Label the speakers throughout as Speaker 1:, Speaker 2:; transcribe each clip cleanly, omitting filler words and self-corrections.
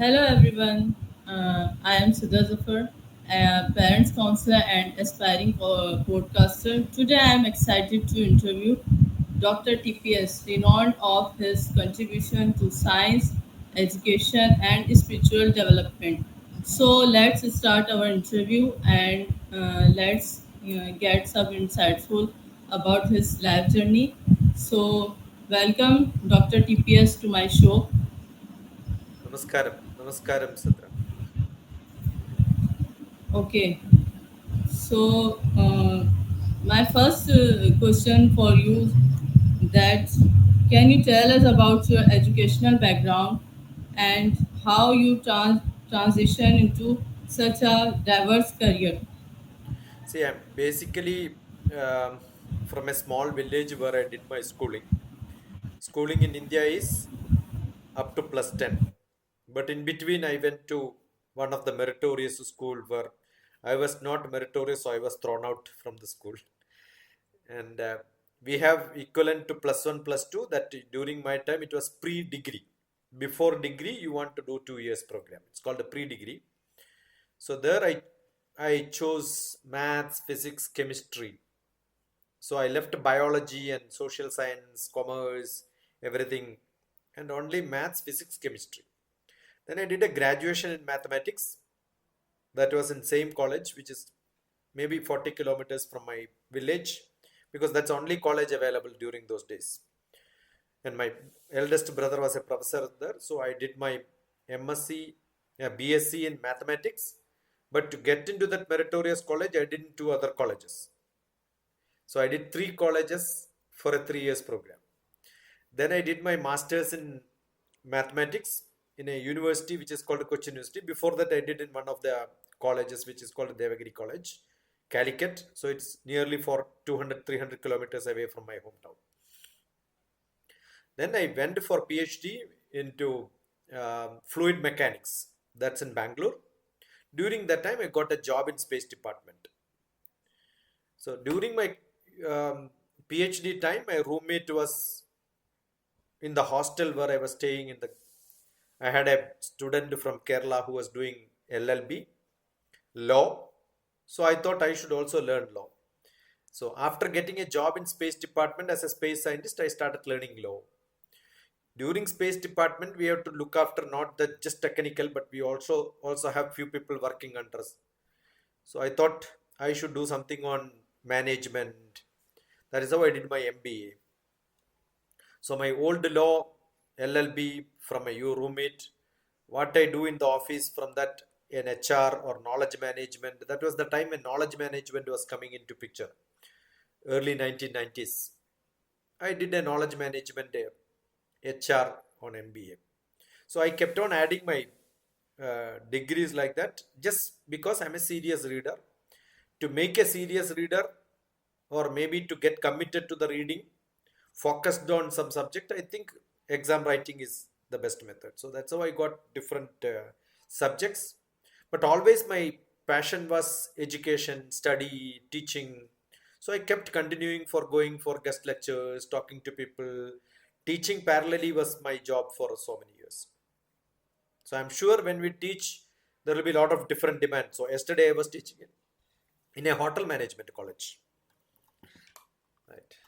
Speaker 1: Hello everyone, I am SIDRA, a parents counselor and aspiring podcaster. Today I am excited to interview Dr. TPS, renowned of his contribution to science, education, and spiritual development. So let's start our interview and let's get some insightful about his life journey. So welcome Dr. TPS to my show.
Speaker 2: Namaskaram. Namaskaram, Sadra.
Speaker 1: Okay. So, my first question for you that can you tell us about your educational background and how you transition into such a diverse career?
Speaker 2: See, I'm basically from a small village where I did my schooling. Schooling in India is up to plus 10. But in between, I went to one of the meritorious school where I was not meritorious, so I was thrown out from the school. And we have equivalent to plus 1, plus 2 that during my time it was pre-degree. Before degree, you want to do 2 years program. It's called a pre-degree. So there I chose maths, physics, chemistry. So I left biology and social science, commerce, everything, and only maths, physics, chemistry. Then I did a graduation in mathematics. That was in same college, which is maybe 40 kilometers from my village, because that's only college available during those days. And my eldest brother was a professor there, so I did my MSc, BSc in mathematics. But to get into that meritorious college, I did in two other colleges. So I did three colleges for a 3 years program. Then I did my masters in mathematics in a university which is called Cochin University. Before that, I did in one of the colleges which is called Devagiri College, Calicut. So it's nearly for 200, 300 kilometers away from my hometown. Then I went for PhD into fluid mechanics. That's in Bangalore. During that time, I got a job in Space Department. So during my PhD time, my roommate was in the hostel where I was staying. I had a student from Kerala who was doing LLB law. So I thought I should also learn law. So after getting a job in Space Department as a space scientist, I started learning law. During Space Department, we have to look after not the just technical, but we also have few people working under us. So I thought I should do something on management. That is how I did my MBA. So my old law LLB from a roommate, what I do in the office from that in HR or knowledge management. That was the time when knowledge management was coming into picture, early 1990s. I did a knowledge management HR on MBA. So I kept on adding my degrees like that just because I'm a serious reader. To make a serious reader, or maybe to get committed to the reading, focused on some subject, I think exam writing is the best method. So that's how I got different subjects. But always my passion was education, study, teaching. So I kept continuing for going for guest lectures, talking to people. Teaching parallelly was my job for so many years. So I'm sure when we teach, there will be a lot of different demands. So yesterday I was teaching in a hotel management college. Right.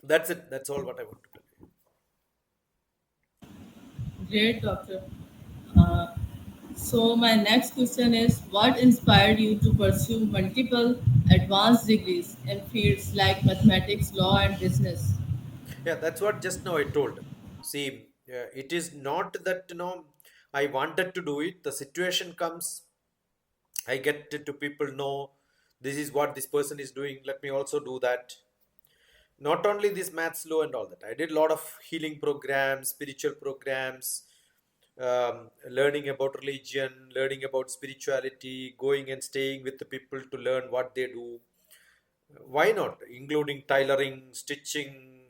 Speaker 2: That's it. That's all what I want to tell you.
Speaker 1: Great, doctor. Uh, so, my next question is what inspired you to pursue multiple advanced degrees in fields like mathematics, law, and business?
Speaker 2: Yeah, that's what just now I told. See, it is not that I wanted to do it. The situation comes, I get to people know this is what this person is doing. Let me also do that. Not only this maths law and all that. I did a lot of healing programs, spiritual programs, learning about religion, learning about spirituality, going and staying with the people to learn what they do. Why not? Including tailoring, stitching,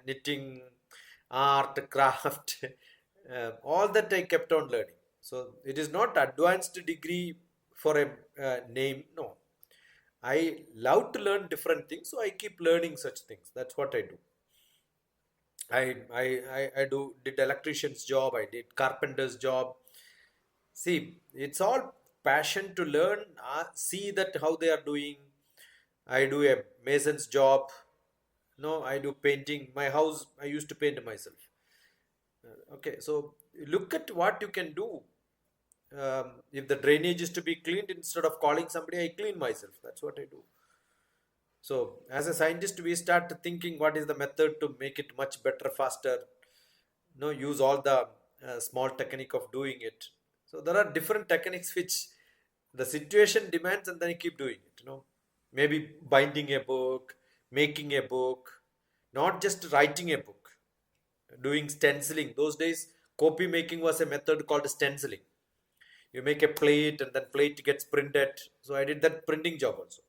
Speaker 2: knitting, art, craft, all that I kept on learning. So it is not advanced degree for a name. No, I love to learn different things, so I keep learning such things. That's what I do. I did electrician's job, I did carpenter's job. See, it's all passion to learn, see that how they are doing. I do a mason's job. No, I do painting. My house, I used to paint myself. Okay, so look at what you can do. If the drainage is to be cleaned, instead of calling somebody, I clean myself. That's what I do. So, as a scientist, we start thinking what is the method to make it much better, faster. Use all the small technique of doing it. So there are different techniques which the situation demands, and then you keep doing it. Maybe binding a book, making a book, not just writing a book, doing stenciling. Those days, copy making was a method called stenciling. You make a plate, and then plate gets printed. So I did that printing job also.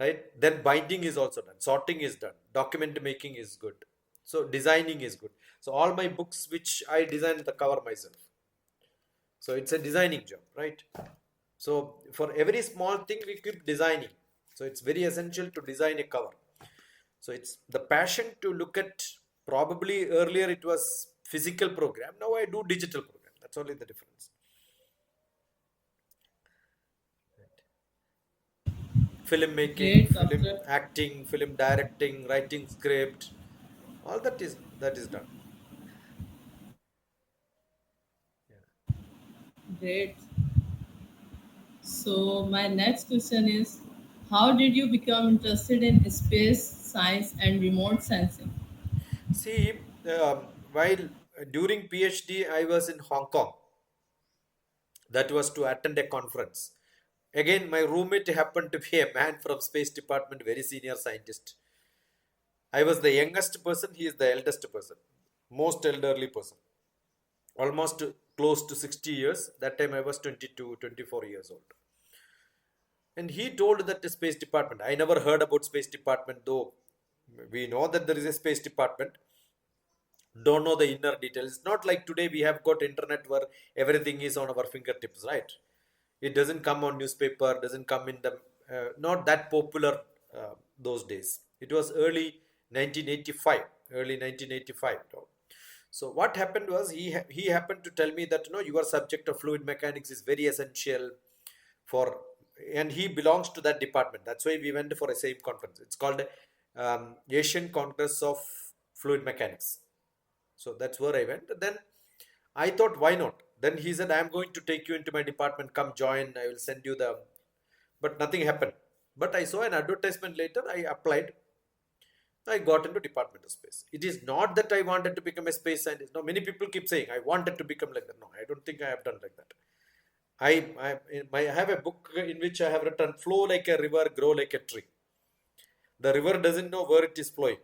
Speaker 2: Right, then binding is also done, sorting is done, document making is good, so designing is good. So all my books which I design the cover myself, so it's a designing job, right? So for every small thing we keep designing, so it's very essential to design a cover. So it's the passion to look at. Probably earlier it was physical program, now I do digital program. That's only the difference. Film making,
Speaker 1: Great,
Speaker 2: film
Speaker 1: doctor.
Speaker 2: acting, film directing, writing script, all that is done. Yeah.
Speaker 1: Great. So my next question is, how did you become interested in space science and remote sensing?
Speaker 2: See, while during PhD, I was in Hong Kong. That was to attend a conference. Again, my roommate happened to be a man from Space Department, very senior scientist. I was the youngest person. He is the eldest person, most elderly person, almost close to 60 years. That time I was 22, 24 years old. And he told that the Space Department. I never heard about Space Department, though we know that there is a Space Department. Don't know the inner details. It's not like today we have got internet where everything is on our fingertips, right? It doesn't come on newspaper, doesn't come in the not that popular those days. It was early 1985, early 1985. So what happened was he happened to tell me that your subject of fluid mechanics is very essential for, and he belongs to that department. That's why we went for a same conference. It's called Asian Congress of Fluid Mechanics. So that's where I went. Then I thought, why not? Then he said, I'm going to take you into my department. Come join. I will send you the. But nothing happened. But I saw an advertisement later. I applied. I got into Department of Space. It is not that I wanted to become a space scientist. No, many people keep saying I wanted to become like that. No, I don't think I have done like that. I have a book in which I have written, flow like a river, grow like a tree. The river doesn't know where it is flowing.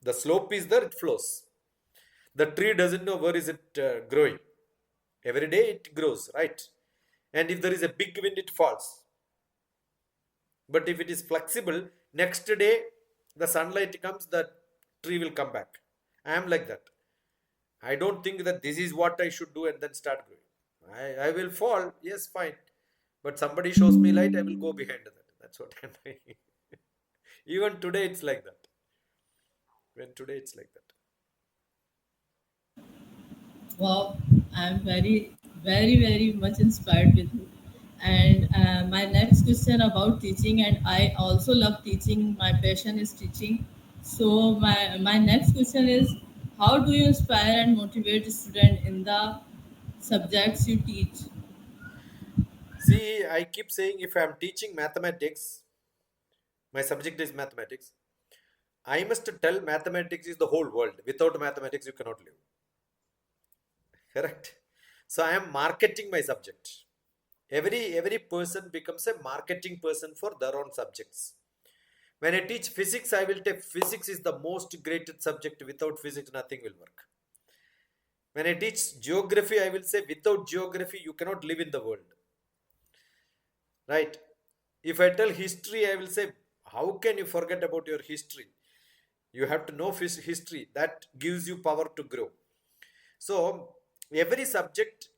Speaker 2: The slope is there, it flows. The tree doesn't know where is it growing. Every day it grows, right? And if there is a big wind, it falls. But if it is flexible, next day the sunlight comes, the tree will come back. I am like that. I don't think that this is what I should do and then start growing. I will fall, yes, fine. But somebody shows me light, I will go behind that. That's what I'm doing. Even today, it's like that. When today, it's like that.
Speaker 1: Wow, I'm very much inspired with you. And my next question about teaching, and I also love teaching. My passion is teaching. So my next question is, how do you inspire and motivate student in the subjects you teach?
Speaker 2: See, I keep saying if I'm teaching mathematics, my subject is mathematics. I must tell mathematics is the whole world. Without mathematics, you cannot live. Correct. So I am marketing my subject. Every person becomes a marketing person for their own subjects. When I teach physics, I will tell physics is the most greatest subject. Without physics, nothing will work. When I teach geography, I will say without geography, you cannot live in the world. Right? If I tell history, I will say, how can you forget about your history? You have to know history. That gives you power to grow. So, every subject,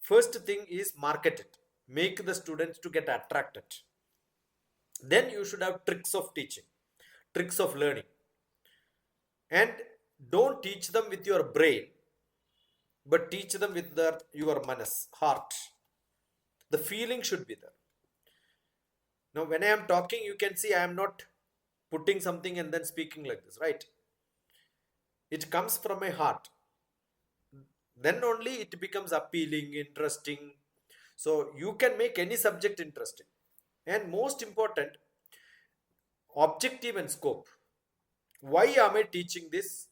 Speaker 2: first thing is market it. Make the students to get attracted. Then you should have tricks of teaching, tricks of learning. And don't teach them with your brain, but teach them with your manas, heart. The feeling should be there. Now, when I am talking, you can see I am not putting something and then speaking like this, right? It comes from my heart. Then only it becomes appealing, interesting. So you can make any subject interesting. And most important, objective and scope. Why am I teaching this?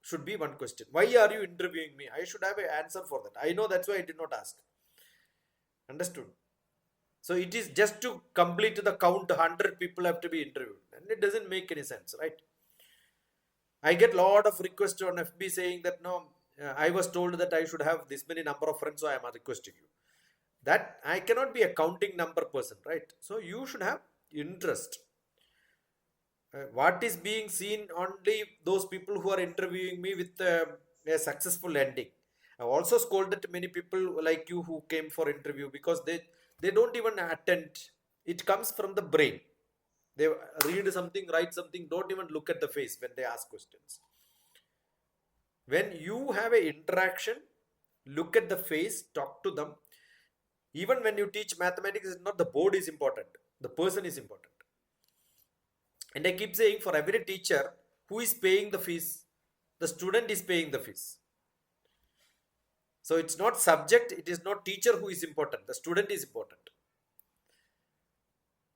Speaker 2: Should be one question. Why are you interviewing me? I should have an answer for that. I know that's why I did not ask. Understood? So it is just to complete the count, 100 people have to be interviewed. And it doesn't make any sense, right? I get a lot of requests on FB saying that no, I was told that I should have this many number of friends, so I am requesting you. That I cannot be a counting number person, right? So you should have interest. What is being seen only those people who are interviewing me with a successful ending. I also scolded many people like you who came for interview because they don't even attend. It comes from the brain. They read something, write something, don't even look at the face when they ask questions. When you have a interaction, look at the face, talk to them. Even when you teach mathematics, it's not the board is important, the person is important. And I keep saying, for every teacher, who is paying the fees? The student is paying the fees. So it's not subject, it is not teacher who is important, the student is important.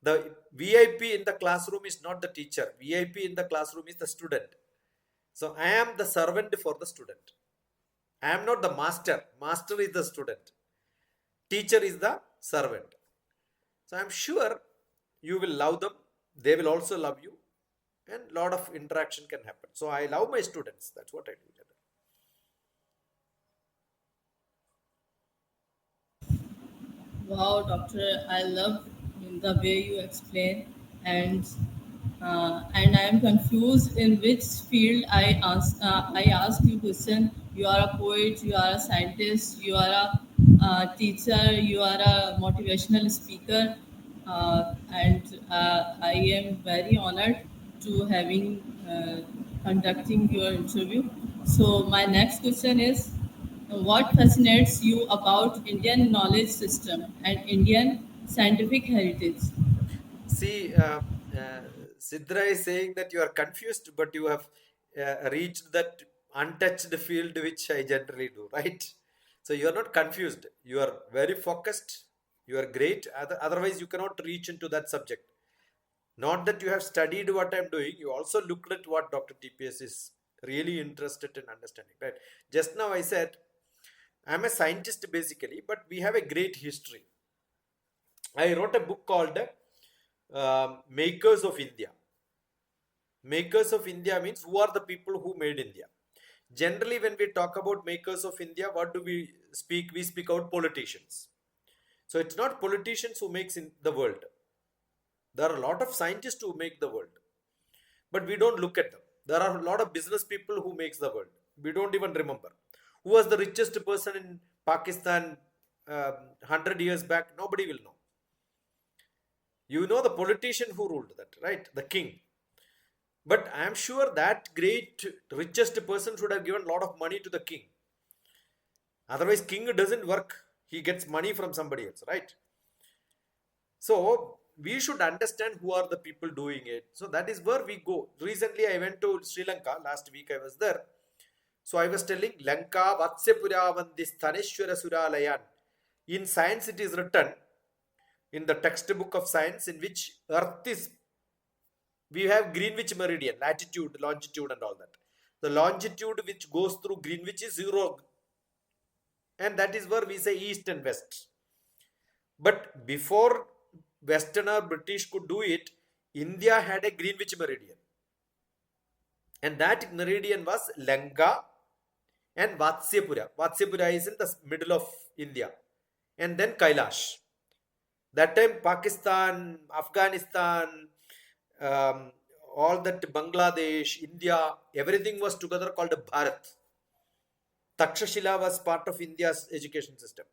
Speaker 2: The VIP in the classroom is not the teacher, VIP in the classroom is the student. So I am the servant for the student. I am not the master, master is the student, teacher is the servant. So I'm sure you will love them, they will also love you, and lot of interaction can happen. So I love my students, that's what I do.
Speaker 1: Wow, doctor, I love the way you explain, and and I am confused in which field I ask. I ask you question. You are a poet. You are a scientist. You are a teacher. You are a motivational speaker, and I am very honored to having conducting your interview. So my next question is, what fascinates you about Indian knowledge system and Indian scientific heritage?
Speaker 2: See, uh, Sidra is saying that you are confused, but you have reached that untouched field which I generally do, right? So you are not confused. You are very focused. You are great. Otherwise, you cannot reach into that subject. Not that you have studied what I'm doing. You also looked at what Dr. TPS is really interested in understanding, right? Just now I said I'm a scientist basically, but we have a great history. I wrote a book called Makers of India. Makers of India means who are the people who made India. Generally, when we talk about makers of India, what do we speak? We speak out politicians. So it's not politicians who makes in the world. There are a lot of scientists who make the world, but we don't look at them. There are a lot of business people who makes the world. We don't even remember. Who was the richest person in Pakistan 100 years back? Nobody will know. You know the politician who ruled that, right? The king. But I am sure that great richest person should have given a lot of money to the king. Otherwise, king doesn't work. He gets money from somebody else, right? So we should understand who are the people doing it. So that is where we go. Recently, I went to Sri Lanka. Last week I was there. So I was telling Lanka Vatsepura Vandis Thaneshwara Suralayan. In science, it is written in the textbook of science in which Earth is, we have Greenwich meridian, latitude, longitude, and all that. The longitude which goes through Greenwich is 0, and that is where we say east and west. But before Western or British could do it, India had a Greenwich meridian, and that meridian was Lanka and Vatsyapura. Vatsyapura is in the middle of India, and then Kailash. That time, Pakistan, Afghanistan, um, all that Bangladesh, India, everything was together called Bharat. Takshashila was part of India's education system.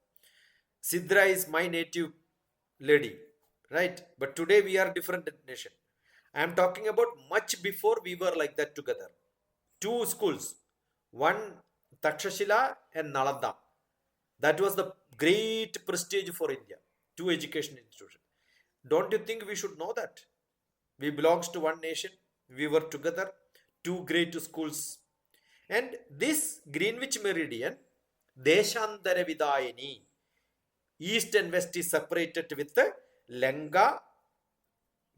Speaker 2: SIDRA is my native lady, right? But today we are different nation. I am talking about much before we were like that together. two schools, one Takshashila and Nalanda. That was the great prestige for India, two education institutions. Don't you think we should know that? We belongs to one nation, we were together, two great schools. And this Greenwich Meridian, Deshantara Vidayani, east and west is separated with the Lenga,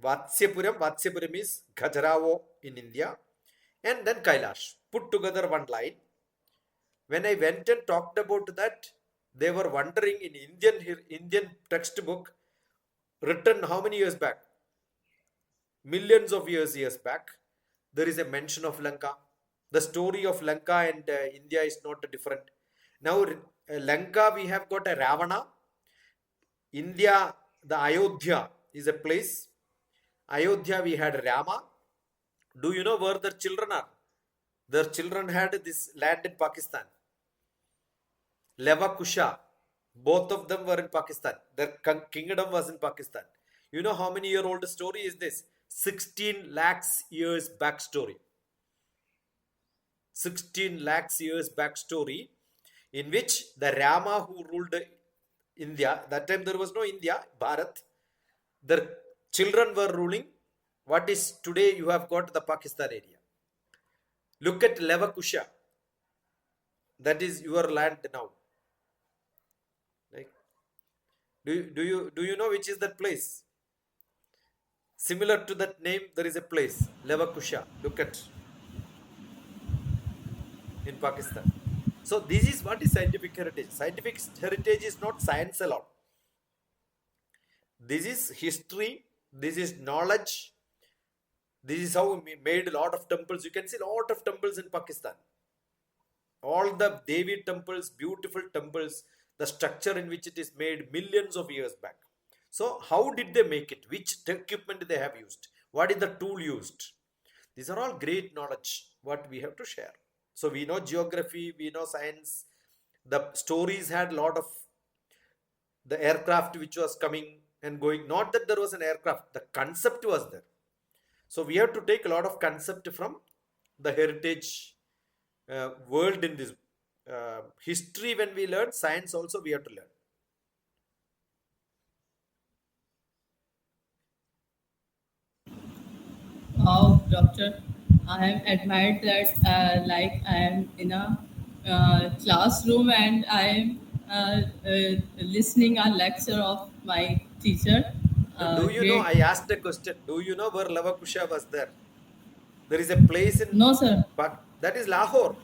Speaker 2: Vatsyapuram is Khajuraho in India, and then Kailash, put together one line. When I went and talked about that, they were wondering in Indian textbook written how many years back? Millions of years back, there is a mention of Lanka. The story of Lanka and India is not different. Now, Lanka, we have got a Ravana. India, the Ayodhya is a place. Ayodhya, we had Rama. Do you know where their children are? Their children had this land in Pakistan. Leva Kusha. Both of them were in Pakistan. Their kingdom was in Pakistan. You know how many year old story is this? 16 lakhs years back story. 16 lakhs years back story, in which the Rama who ruled India, that time there was no India, Bharat, their children were ruling what is today you have got the Pakistan area. Look at Levakusha. That is your land now. Like, do you know which is that place? Similar to that name, there is a place, Levakusha. Look at in Pakistan. So this is what is scientific heritage. Scientific heritage is not science alone. This is history. This is knowledge. This is how we made a lot of temples. You can see a lot of temples in Pakistan. All the Devi temples, beautiful temples, the structure in which it is made millions of years back. So how did they make it? Which equipment they have used? What is the tool used? These are all great knowledge what we have to share. So we know geography, we know science. The stories had a lot of the aircraft which was coming and going. Not that there was an aircraft, the concept was there. So we have to take a lot of concept from the heritage world in this history. When we learn science also we have to learn.
Speaker 1: Wow, doctor, I am admired that like I am in a classroom and I am listening a lecture of my teacher.
Speaker 2: Now, do you know,
Speaker 1: Great.
Speaker 2: I asked a question, do you know where Lavakusha was there? There is a place in
Speaker 1: No, sir.
Speaker 2: that is Lahore.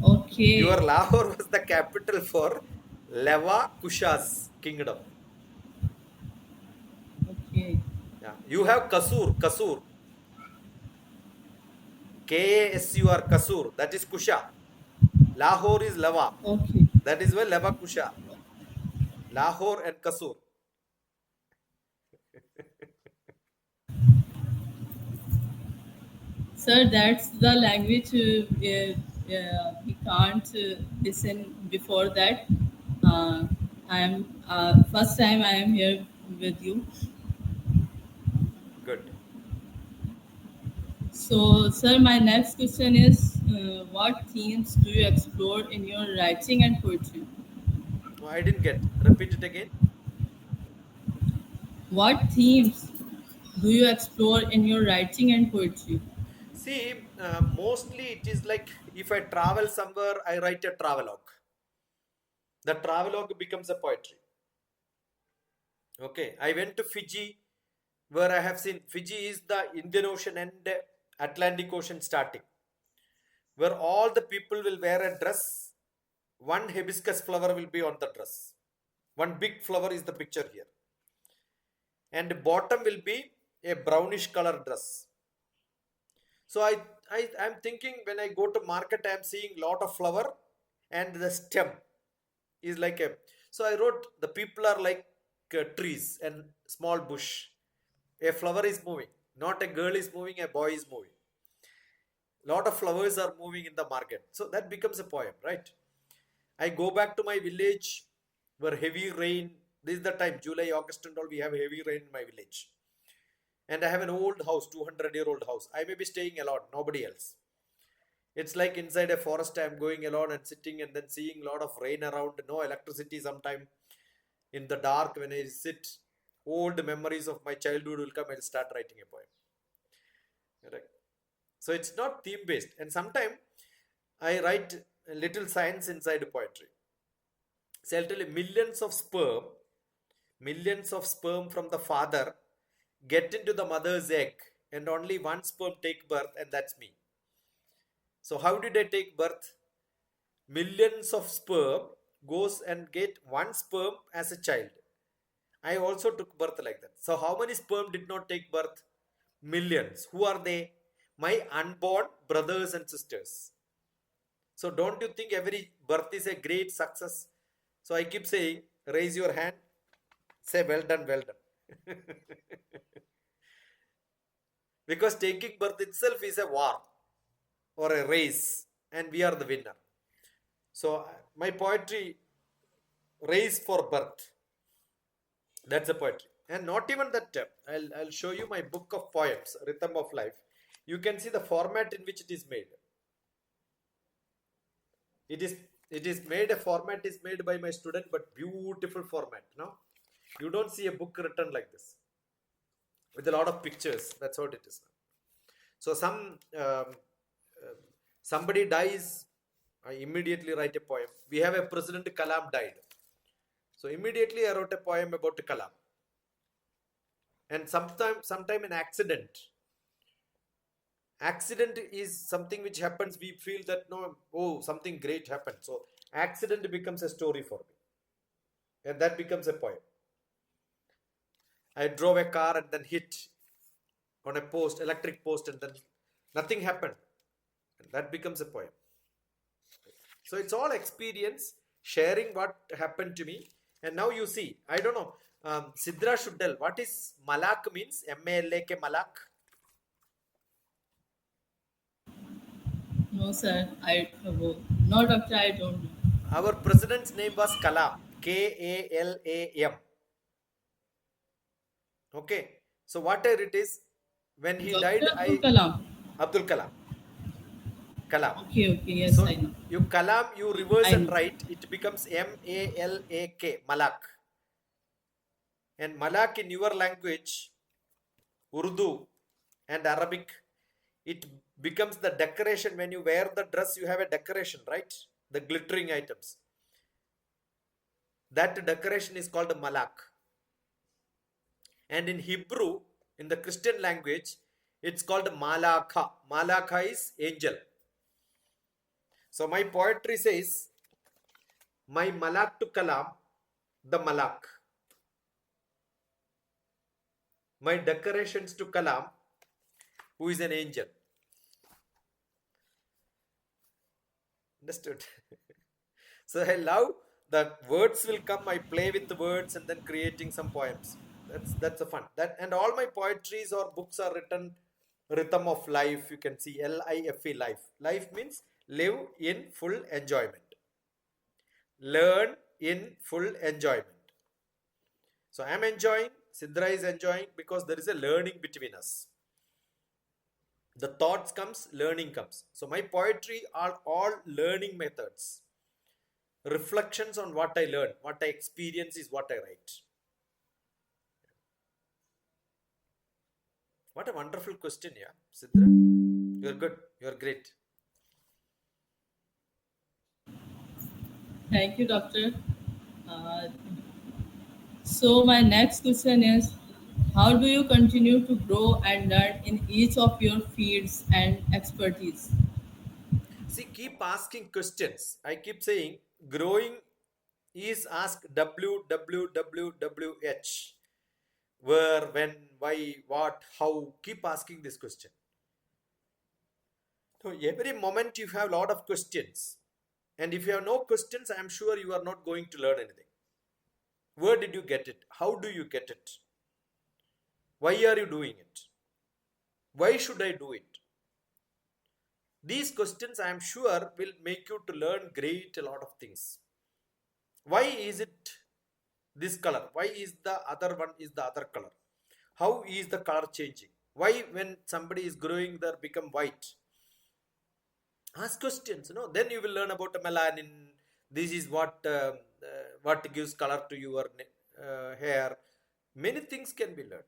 Speaker 2: Your
Speaker 1: Okay.
Speaker 2: Lahore was the capital for Lavakusha's kingdom.
Speaker 1: Okay.
Speaker 2: Yeah. You have Kasur, Kasur, Kasur, that is Kusha. Lahore is Lava,
Speaker 1: Okay.
Speaker 2: that is where Lavakusha. Lahore and Kasur.
Speaker 1: Sir, that's the language we can't listen before that. Uh, I am first time I am here with you.
Speaker 2: Good.
Speaker 1: So, sir, my next question is, what themes do you explore in your writing and poetry?
Speaker 2: No, I didn't get. Repeat it again.
Speaker 1: What themes do you explore in your writing and poetry?
Speaker 2: See, mostly it is like if I travel somewhere, I write a travelogue. The travelogue becomes a poetry. Okay, I went to Fiji, where I have seen Fiji is the Indian Ocean and Atlantic Ocean starting, where all the people will wear a dress. One hibiscus flower will be on the dress. One big flower is the picture here, and bottom will be a brownish color dress. So I'm thinking when I go to market, I'm seeing lot of flower, and the stem is like a. So I wrote the people are like trees and small bush. A flower is moving, not a girl is moving, a boy is moving. Lot of flowers are moving in the market. So that becomes a poem, right? I go back to my village where heavy rain. This is the time, July, August, and all. We have heavy rain in my village, and I have an old house, 200-year-old house. I may be staying alone, nobody else. It's like inside a forest, I'm going alone and sitting and then seeing a lot of rain around, no electricity sometime. In the dark, when I sit, old memories of my childhood will come, I'll start writing a poem. Correct. So it's not theme based. And sometimes I write a little science inside poetry. So I'll tell you, millions of sperm from the father get into the mother's egg, and only one sperm take birth, and that's me. So how did I take birth? Millions of sperm goes and get one sperm as a child. I also took birth like that. So how many sperm did not take birth? Millions. Who are they? My unborn brothers and sisters. So don't you think every birth is a great success? So I keep saying, raise your hand, say well done, well done. Because taking birth itself is a war or a race, and we are the winner. So my poetry, race for birth, that's a poetry. And not even that, I'll show you my book of poems, Rhythm of Life. You can see the format in which it is made. It is made, a format is made by my student, but beautiful format. No, you don't see a book written like this with a lot of pictures. That's what it is. So somebody dies, I immediately write a poem. We have a President Kalam died, so immediately I wrote a poem about Kalam. And sometime an accident is something which happens, we feel that no, oh, something great happened, so accident becomes a story for me, and that becomes a poem. I drove a car and then hit on a post, electric post, and then nothing happened, and that becomes a poem. So it's all experience, sharing what happened to me. And now you see, I don't know, SIDRA should tell what is Malak means, M-A-L-A-K, Malak.
Speaker 1: No, sir. No, doctor, I don't know.
Speaker 2: Our president's name was Kalam, K-A-L-A-M. Okay, so whatever it is, when he died,
Speaker 1: Dr. Abdul Kalam.
Speaker 2: Abdul Kalam, Kalam.
Speaker 1: Okay, okay. Yes,
Speaker 2: So
Speaker 1: I know.
Speaker 2: you Kalam, you reverse
Speaker 1: I
Speaker 2: and
Speaker 1: know.
Speaker 2: write, it becomes M-A-L-A-K, Malak. And Malak in your language, Urdu and Arabic, it becomes the decoration. When you wear the dress, you have a decoration, right? The glittering items. That decoration is called Malak. And in Hebrew, in the Christian language, it's called Malaka. Malaka is angel. So my poetry says, my Malak to Kalam, the Malak. My decorations to Kalam, who is an angel. Understood? So I love that words will come. I play with the words and then creating some poems. That's a fun. That, and all my poetries or books are written Rhythm of Life. You can see L-I-F-E, life. Life means live in full enjoyment. Learn in full enjoyment. So I am enjoying, SIDRA is enjoying, because there is a learning between us. The thoughts comes, learning comes. So my poetry are all learning methods. Reflections on what I learn, what I experience is what I write. What a wonderful question, yeah, Sidra. You're good. You're great.
Speaker 1: Thank you, doctor. Uh, so my next question is, how do you continue to grow and learn in each of your fields and expertise?
Speaker 2: See, keep asking questions. I keep saying growing is ask WWWWH. Where, when, why, what, how. Keep asking this question. So every moment you have a lot of questions. And if you have no questions, I am sure you are not going to learn anything. Where did you get it? How do you get it? Why are you doing it? Why should I do it? These questions, I am sure, will make you to learn great a lot of things. Why is it this color? Why is the other one is the other color? How is the color changing? Why when somebody is growing there become white? Ask questions, then you will learn about melanin. This is what gives color to your hair. Many things can be learned.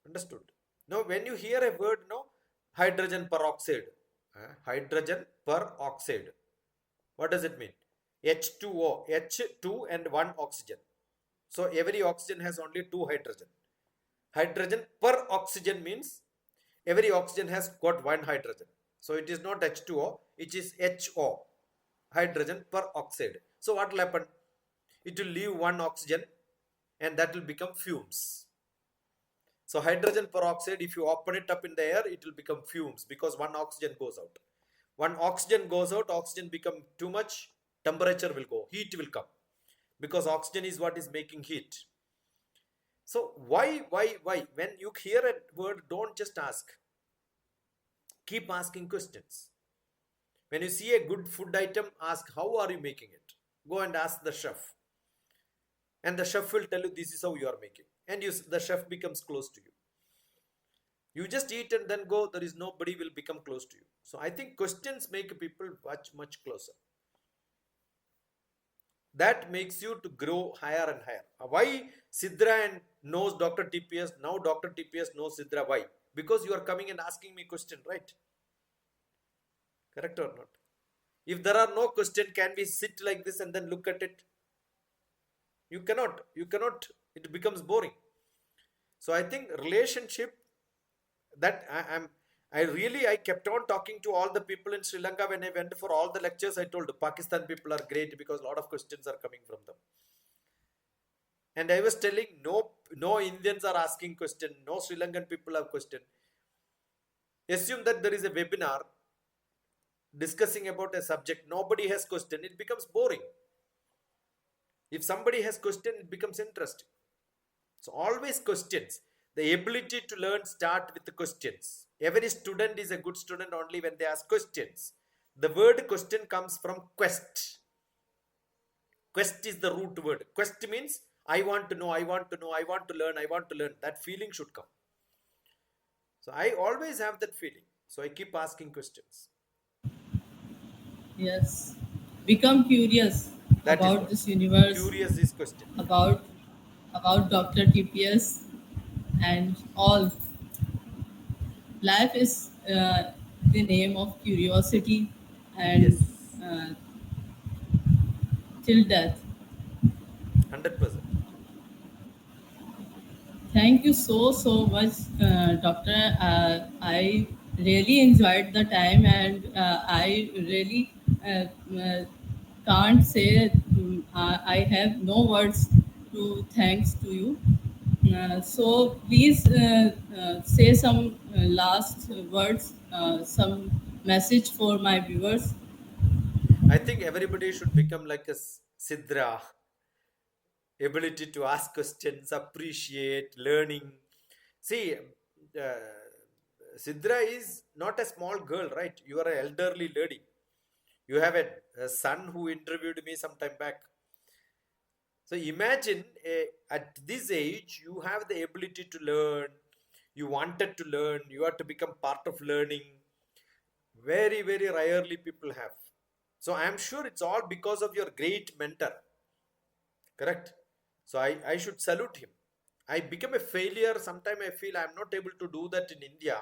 Speaker 2: Understood? Now when you hear a word, hydrogen peroxide, hydrogen peroxide, what does it mean? H2O, H2 and 1 oxygen. So every oxygen has only 2 hydrogen. Hydrogen per oxygen means every oxygen has got 1 hydrogen. So it is not H2O, it is HO, hydrogen per oxide. So what will happen? It will leave 1 oxygen and that will become fumes. So hydrogen peroxide, if you open it up in the air, it will become fumes because 1 oxygen goes out. 1 oxygen goes out, oxygen become too much, temperature will go, heat will come, because oxygen is what is making heat. So why? When you hear a word, don't just ask. Keep asking questions. When you see a good food item, ask how are you making it? Go and ask the chef. And the chef will tell you this is how you are making. And the chef becomes close to you. You just eat and then go, there is nobody will become close to you. So I think questions make people much closer. That makes you to grow higher and higher. Why SIDRA and knows Dr. TPS? Now Dr. TPS knows SIDRA. Why? Because you are coming and asking me question, right? Correct or not? If there are no question, can we sit like this and then look at it? You cannot. You cannot. It becomes boring. So I think relationship that I kept on talking to all the people in Sri Lanka. When I went for all the lectures, I told Pakistan people are great because a lot of questions are coming from them. And I was telling no Indians are asking question, no Sri Lankan people have question. Assume that there is a webinar discussing about a subject, nobody has question, it becomes boring. If somebody has question, it becomes interesting. So always questions. The ability to learn start with the questions. Every student is a good student only when they ask questions. The word question comes from quest. Quest is the root word. Quest means I want to know, I want to know, I want to learn, I want to learn. That feeling should come. So I always have that feeling. So I keep asking questions.
Speaker 1: Yes. Become curious
Speaker 2: That is
Speaker 1: about
Speaker 2: what.
Speaker 1: this universe,
Speaker 2: Curious is question.
Speaker 1: about Dr. TPS and all. Life is the name of curiosity and
Speaker 2: Yes.
Speaker 1: uh, till death.
Speaker 2: 100%.
Speaker 1: Thank you so much, Doctor. I really enjoyed the time, and I really can't say I have no words to thanks to you. So please say some last words, some message for my viewers.
Speaker 2: I think everybody should become like a Sidra, ability to ask questions, appreciate learning. See, Sidra is not a small girl, right? You are an elderly lady. You have a son who interviewed me some time back. So imagine at this age, you have the ability to learn. You wanted to learn. You have to become part of learning. Very rarely people have. So I am sure it's all because of your great mentor. Correct? So I should salute him. I become a failure. Sometimes I feel I'm not able to do that in India.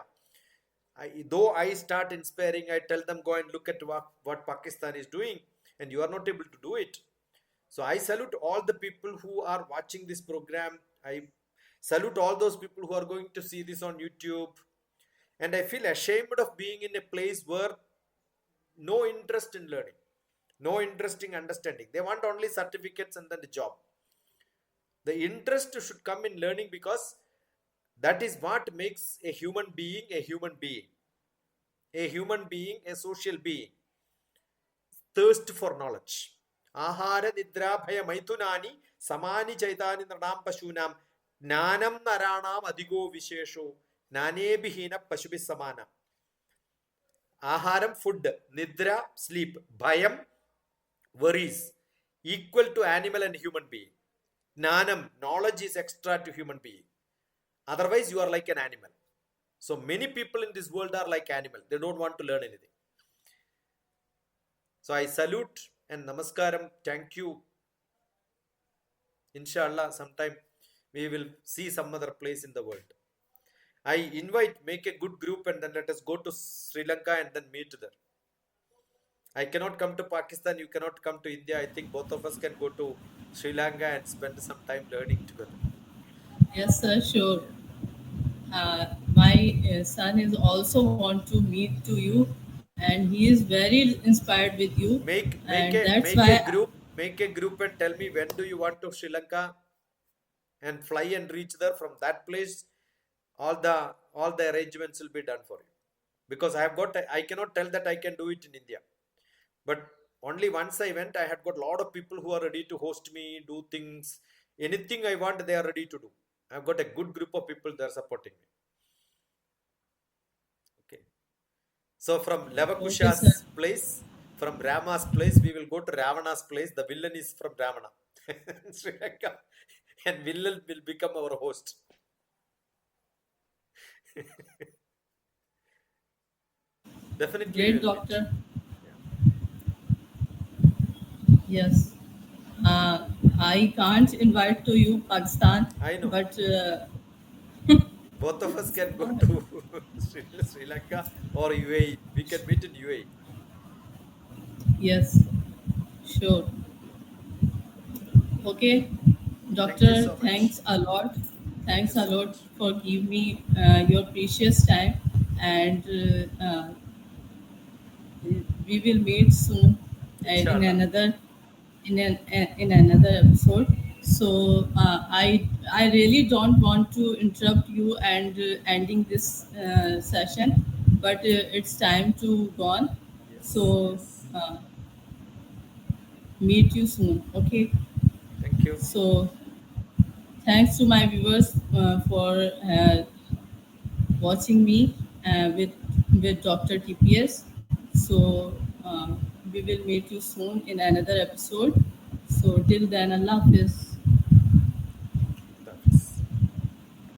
Speaker 2: Though I start inspiring, I tell them go and look at what Pakistan is doing, and you are not able to do it. So I salute all the people who are watching this program. I salute all those people who are going to see this on YouTube. And I feel ashamed of being in a place where no interest in learning, no interest in understanding. They want only certificates and then the job. The interest should come in learning because that is what makes a human being a human being. A human being, a social being. Thirst for knowledge. Ahara nidrabhaya maitunani samani chaitani nranam pashunam nanam naranam adigo vishesho nanebihina pashubhi samana. Aharam, food. Nidra, sleep. Bhayam, worries. Equal to animal and human being. Nanam, knowledge is extra to human being. Otherwise, you are like an animal. So many people in this world are like animal. They don't want to learn anything. So I salute and namaskaram. Thank you. Inshallah, sometime we will see some other place in the world. I invite, make a good group, and then let us go to Sri Lanka and then meet there. I cannot come to Pakistan. You cannot come to India. I think both of us can go to Sri Lanka and spend some time learning together.
Speaker 1: Yes, sir, sure.
Speaker 2: Yeah.
Speaker 1: My son is also want to meet to you, and he is very inspired with you, and that's
Speaker 2: Make a
Speaker 1: why.
Speaker 2: group, and tell me when do you want to Sri Lanka and fly and reach there. From that place, all the arrangements will be done for you. Because I cannot tell that I can do it in India. But only once I went, I had got a lot of people who are ready to host me, do things, anything I want, they are ready to do. I've got a good group of people that are supporting me. Okay. So from
Speaker 1: Okay, sir.
Speaker 2: Lavakusha's place, from Rama's place, we will go to Ravana's place. The villain is from Ravana. Sri Lanka. And villain will become our host. Definitely we
Speaker 1: Great,
Speaker 2: will meet.
Speaker 1: doctor.
Speaker 2: Yeah.
Speaker 1: Yes. Uh, I can't invite to you Pakistan,
Speaker 2: I know.
Speaker 1: but
Speaker 2: Both of us can go to Sri Lanka or UAE. We can meet in UAE.
Speaker 1: yes, sure. Okay,
Speaker 2: Thank you
Speaker 1: doctor.
Speaker 2: so much.
Speaker 1: Thanks a lot.
Speaker 2: Thank you
Speaker 1: Thanks a
Speaker 2: so
Speaker 1: lot
Speaker 2: much.
Speaker 1: for giving me your precious time, and we will meet soon in
Speaker 2: Inshallah.
Speaker 1: another in another episode. So I really don't want to interrupt you and ending this session, but it's time to go on.
Speaker 2: Yes,
Speaker 1: So
Speaker 2: yes.
Speaker 1: meet you soon. Okay.
Speaker 2: Thank you.
Speaker 1: So thanks to my viewers for watching me with Dr. TPS. So we will meet you soon in another episode. So till then, Allah Hafiz.